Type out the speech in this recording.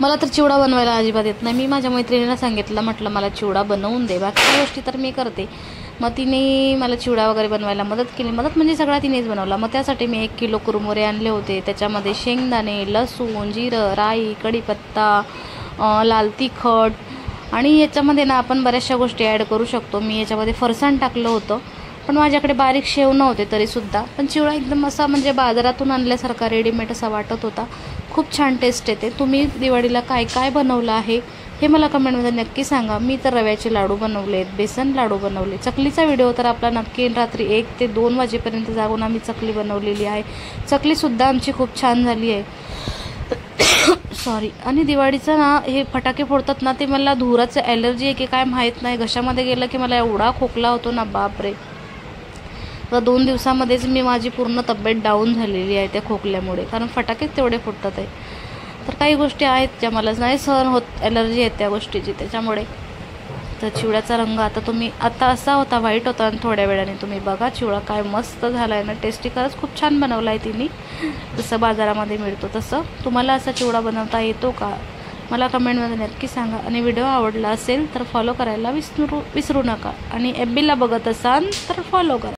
मला तर चिवडा बनवायला अजिबात येत नाही. मी माझ्या मैत्रिणीला सांगितलं, म्हटलं मला चिवडा बनवून दे, बाकीच्या गोष्टी तर मी करते. मग तिने मला चिवडा वगैरे बनवायला मदत केली. मदत म्हणजे सगळा तिनेच बनवला. मग त्यासाठी मी 1 किलो कुरमुरे आणले होते. त्याच्यामध्ये शेंगदाणे, लसूण, जिरं, राई, कढीपत्ता, लाल तिखट आणि याच्यामध्ये ना आपण बऱ्याचशा गोष्टी ॲड करू शकतो. मी याच्यामध्ये फरसाण टाकलं होतं, पण माझ्याकडे बारीक शेव नव्हते तरीसुद्धा. पण चिवडा एकदम असा म्हणजे बाजारातून आणल्यासारखा रेडीमेड असा वाटत होता. खूप छान टेस्ट येते. तुम्ही दिवाळीला काय काय बनवलं आहे हे मला कमेंटमध्ये नक्की सांगा. मी तर रव्याचे लाडू बनवलेत, बेसन लाडू बनवले. चकलीचा व्हिडिओ तर आपला नक्की रात्री 1 ते 2 वाजेपर्यंत जागून आम्ही चकली बनवलेली आहे. चकलीसुद्धा आमची खूप छान झाली आहे. सॉरी. आणि दिवाळीचं ना हे फटाके फोडतात ना, ते मला धुराचं ॲलर्जी आहे की काय माहीत नाही. घशामध्ये गेलं की मला एवढा खोकला होतो ना, बापरे. तर 2 दिवसामध्येच माझी पूर्ण तब्येत डाऊन झालेली आहे त्या खोकल्यामुळे, कारण फटाकेच तेवढे फुटतात आहे. तर काही गोष्टी आहेत ज्या मला नाही सहन होत, ॲलर्जी आहे त्या गोष्टीची, त्याच्यामुळे. तर चिवड्याचा रंग आता असा होता, व्हाईट होता, आणि थोड्या वेळाने तुम्ही बघा चिवडा काय मस्त झाला आहे ना. टेस्टी, खरंच खूप छान बनवला आहे तिने. जसं बाजारामध्ये मिळतो तसं. तुम्हाला असा चिवडा बनवता येतो का मला कमेंटमध्ये नक्की सांगा. आणि व्हिडिओ आवडला असेल तर फॉलो करायला विसरू नका. आणि FBला बघत असाल तर फॉलो करा.